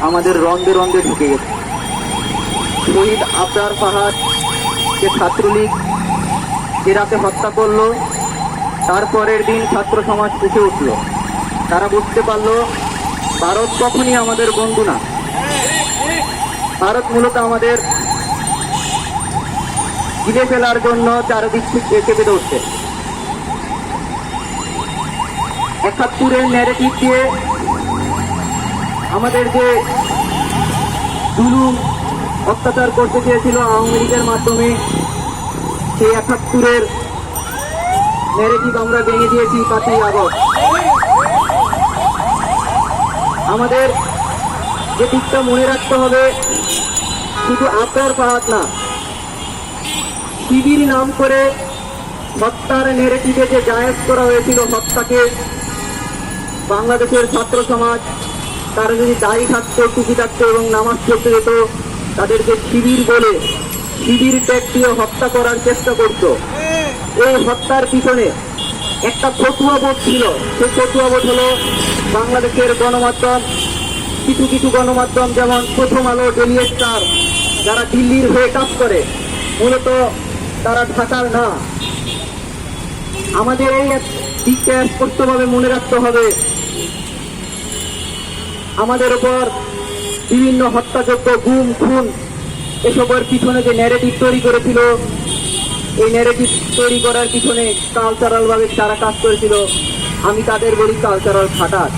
আমাদের রন্ধে রন্ধে ঢুকে গেছে। শহীদ আবরার ফাহাদ যে ছাত্রলীগ যে রাতে হত্যা করলো, তারপরের দিন ছাত্র সমাজ উঠে উঠল। তারা বুঝতে পারলো ভারত কখনই আমাদের বন্ধু না, ভারত মূলত আমাদের গিলে ফেলার জন্য চারিদিক থেকে চেপে ধরছে। ৭১-এর ন্যারেটিভ দিয়ে আমাদের যে জুলুম অত্যাচার করতে চেয়েছিল আওয়ামী লীগের মাধ্যমে, সেই ৭১-এর ন্যারেটিভ আমরা ভেঙে দিয়েছি ৫ই আগস্ট। আমাদের যে দিকটা মনে রাখতে হবে, শুধু আবরার ফাহাদ না, শিবির নাম করে হত্যার ন্যারেটিভে যে জায়েজ করা হয়েছিল হত্যাকে, বাংলাদেশের ছাত্র সমাজ তারা যদি দাড়ি থাকতো, টুপি থাকতো এবং নামাজ পড়তে যেত, তাদেরকে শিবির বলে শিবির ট্যাগ দিয়ে হত্যা করার চেষ্টা করত। এই হত্যার পিছনে একটা ফতুয়া বোর্ড ছিল। সেই ফতুয়া বোর্ড হলো বাংলাদেশের গণমাধ্যম, কিছু কিছু গণমাধ্যম যেমন প্রথম আলো, ডেইলি স্টার, যারা দিল্লির হয়ে কাজ করে, মূলত তারা ঢাকার না। আমাদের এই দিকটা স্পষ্টভাবে মনে রাখতে হবে। আমাদের উপর বিভিন্ন হত্যাযজ্ঞ, গুম, খুন, এসবের পিছনে যে ন্যারেটিভ তৈরি করেছিল, এই ন্যারেটিভ তৈরি করার পিছনে কালচারাল ভাবে তারা কাজ করেছিল। আমি তাদের বলি কালচারাল খাটাস।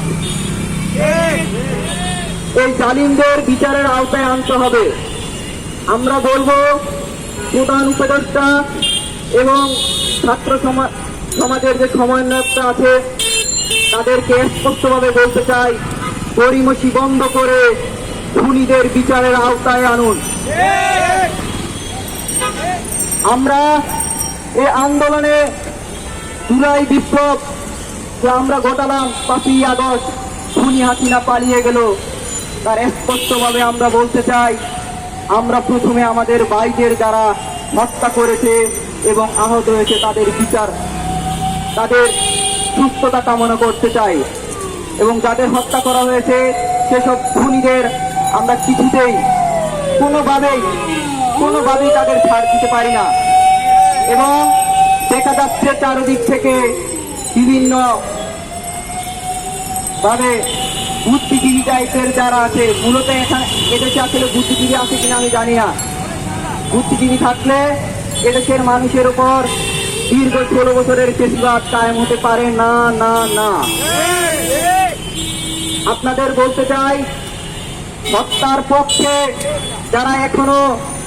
এই জালিমদের বিচারের আওতায় আনতে হবে। আমরা বলবো প্রধান উপদেষ্টা এবং ছাত্র সমাজের যে সমন্বয়কটা আছে, তাদেরকে স্পষ্টভাবে বলতে চাই, গড়িমসি বন্ধ করে খুনিদের বিচারের আওতায় আনুন। আমরা এই আন্দোলনে জুলাই বিপ্লব যে আমরা ঘটালাম ৫ই আগস্ট, খুনি হাসিনা পালিয়ে গেল, তার স্পষ্টভাবে আমরা বলতে চাই, আমরা প্রথমে আমাদের ভাইদের যারা হত্যা করেছে এবং আহত হয়েছে তাদের বিচার, তাদের সুস্থতা কামনা করতে চাই। এবং যাদের হত্যা করা হয়েছে সেসব খুনিদের আমরা কিছুতেই কোনোভাবেই তাদের ছাড় দিতে পারি না। এবং দেখা যাচ্ছে চারিদিক থেকে বিভিন্ন ভাবে বুদ্ধিজীবী টাইপের যারা আছে, মূলত এখানে এদেশে আসলে বুদ্ধিজীবী আছে কিনা আমি জানি না। বুদ্ধিজীবী থাকলে এদেশের মানুষের উপর দীর্ঘ ১৬ বছরের ফেসিবাদ কায়েম হতে পারে না। না না আপনাদের বলতে চাই, হত্যার পক্ষে যারা এখনো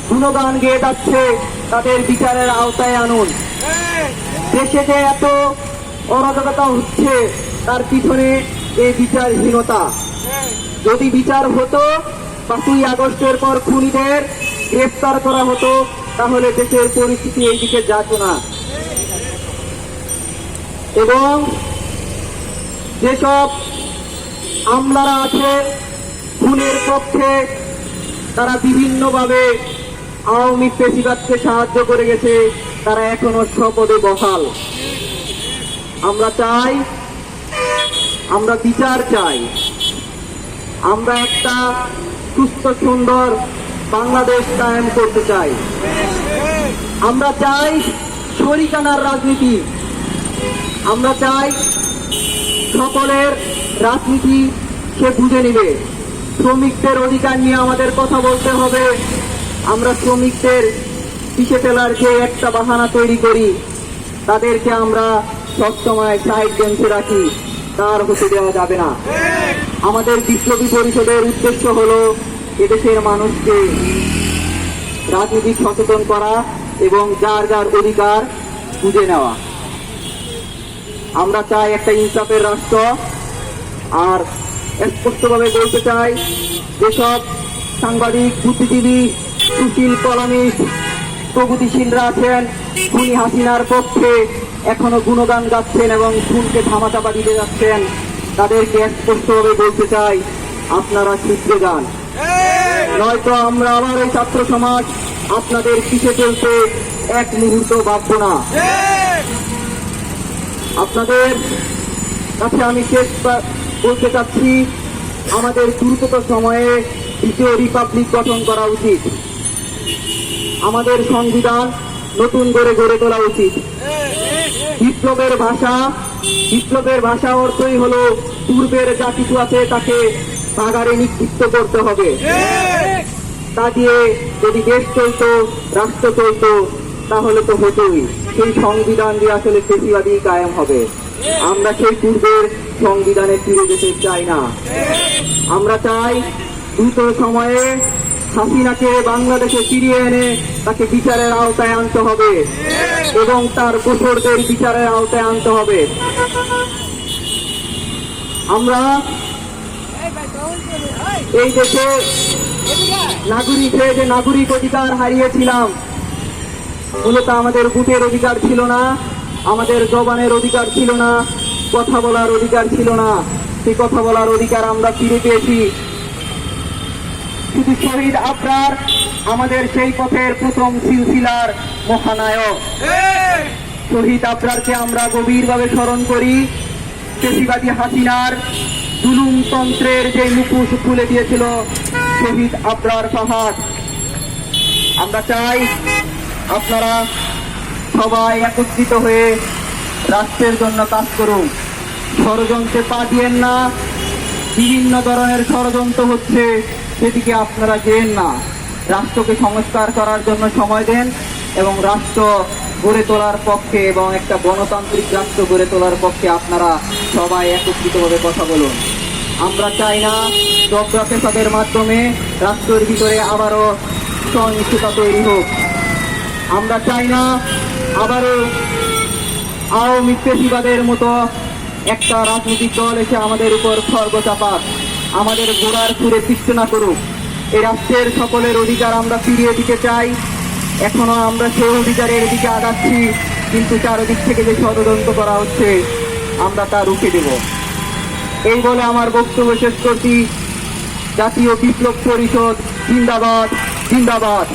গুণগান গেয়ে যাচ্ছে, তাদের বিচারের আওতায় আনুন। দেশে যে এত অরাজকতা হচ্ছে, তার পিছনে এই বিচারহীনতা। যদি বিচার হতো, ৫ই আগস্টের পর খুনিদের গ্রেফতার করা হতো, তাহলে দেশের পরিস্থিতি এই দিকে যেত না। এবং যেসব আমলারা আছে খুনের পক্ষে, তারা বিভিন্নভাবে আওয়ামী ফ্যাসিবাদকে সাহায্য করে গেছে, তারা এখনো স্বপদে বহাল। আমরা চাই, আমরা বিচার চাই, আমরা একটা সুস্থ সুন্দর বাংলাদেশ কায়েম করতে চাই। আমরা চাই শরিকানার রাজনীতি, আমরা চাই সকলের রাজনীতি সে বুঝে নিবে। শ্রমিকদের অধিকার নিয়ে আমাদের কথা বলতে হবে। আমরা শ্রমিকদের পিছে ফেলার যে একটা বাহানা তৈরি করি, তাদেরকে আমরা সবসময় সাইড বেঞ্চে রাখি, তার হতে দেওয়া যাবে না। আমাদের বিপ্লবী পরিষদের উদ্দেশ্য হলো এদেশের মানুষকে রাজনীতি সচেতন করা এবং যার যার অধিকার বুঝে নেওয়া। আমরা চাই একটা ইনসাফের রাষ্ট্র। আর স্পষ্টভাবে বলতে চাই, যেসব সাংবাদিক, বুদ্ধিজীবী, সুশীল, কলামিস্ট, প্রগতিশীলরা আছেন, খুনি হাসিনার পক্ষে এখনো গুণগান গাচ্ছেন এবং খুনকে ধামাচাপা দিতে যাচ্ছেন, তাদেরকে স্পষ্টভাবে বলতে চাই, আপনারা শুধরে যান, নয়তো আমরা আবার এই ছাত্র সমাজ আপনাদের পিছে চলতে এক মুহূর্ত ভাবব না। আপনাদের কাছে আমি শেষ বলতে চাচ্ছি, আমাদের দ্রুততর সময়ে দ্বিতীয় রিপাবলিক গঠন করা উচিত। আমাদের সংবিধান নতুন করে গড়ে তোলা উচিত। বিপ্লবের ভাষা অর্থই হলো পূর্বের যা কিছু আছে তাকে ভাগাড়ে নিক্ষিপ্ত করতে হবে। তা দিয়ে যদি দেশ চলতো, রাষ্ট্র চলতো, তাহলে তো হতোই। সেই সংবিধান দিয়ে আসলে ফেসিবাদী কায়েম হবে। আমরা সেই পূর্বের সংবিধানে ফিরে যেতে চাই না। আমরা চাই দ্রুত সময়ে হাসিনাকে বাংলাদেশে ফিরিয়ে এনে তাকে বিচারের আওতায় আনতে হবে এবং তার গোসরদের বিচারের আওতায় আনতে হবে। আমরা এই দেশে যে নাগরিক অধিকার হারিয়েছিলাম, মূলত আমাদের ভোটের অধিকার ছিল না, আমাদের জবানের অধিকার ছিল না, কথা বলার অধিকার ছিল না। সেই কথা বলার অধিকার আমরা ফিরে পেয়েছি। শুধু শহীদ আবরার আমাদের সেই পথের প্রথম সিলসিলার মহানায়ক। শহীদ আবরারকে আমরা গভীরভাবে স্মরণ করি। ফেসিবাদী হাসিনার জুলুম তন্ত্রের যে মুখোশ খুলে দিয়েছিল শহীদ আবরার ফাহাদ। আমরা চাই আপনারা সবাই একত্রিত হয়ে রাষ্ট্রের জন্য কাজ করুন। ষড়যন্ত্রে পা দিয়েন না। বিভিন্ন ধরনের ষড়যন্ত্র হচ্ছে, সেদিকে আপনারা যেন না। রাষ্ট্রকে সংস্কার করার জন্য সময় দেন এবং রাষ্ট্র গড়ে তোলার পক্ষে এবং একটা গণতান্ত্রিক রাষ্ট্র গড়ে তোলার পক্ষে আপনারা সবাই একত্রিতভাবে কথা বলুন। আমরা চাই না জবরা পেশাদের মাধ্যমে রাষ্ট্রের ভিতরে আবারও সহিংসতা তৈরি হোক। আমরা চাই না আবারও আওয়ামী ফেসিবাদের মতো একটা রাজনৈতিক দল এসে আমাদের উপর খড়গ চাপাক, আমাদের গোড়ার সুরে পিছনা করুক। এই রাষ্ট্রের সকলের অধিকার আমরা ফিরিয়ে দিতে চাই। এখনো আমরা সেই অধিকারের দিকে আগাচ্ছি, কিন্তু চারদিক থেকে যে ষড়যন্ত্র করা হচ্ছে আমরা তা রুখে দেব। এই বলে আমার বক্তব্য শেষ করছি। জাতীয় বিপ্লব পরিষদ জিন্দাবাদ, জিন্দাবাদ।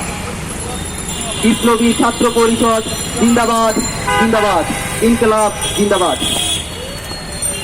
বিপ্লবী ছাত্র পরিষদ জিন্দাবাদ, জিন্দাবাদ। ইনকলাব জিন্দাবাদ।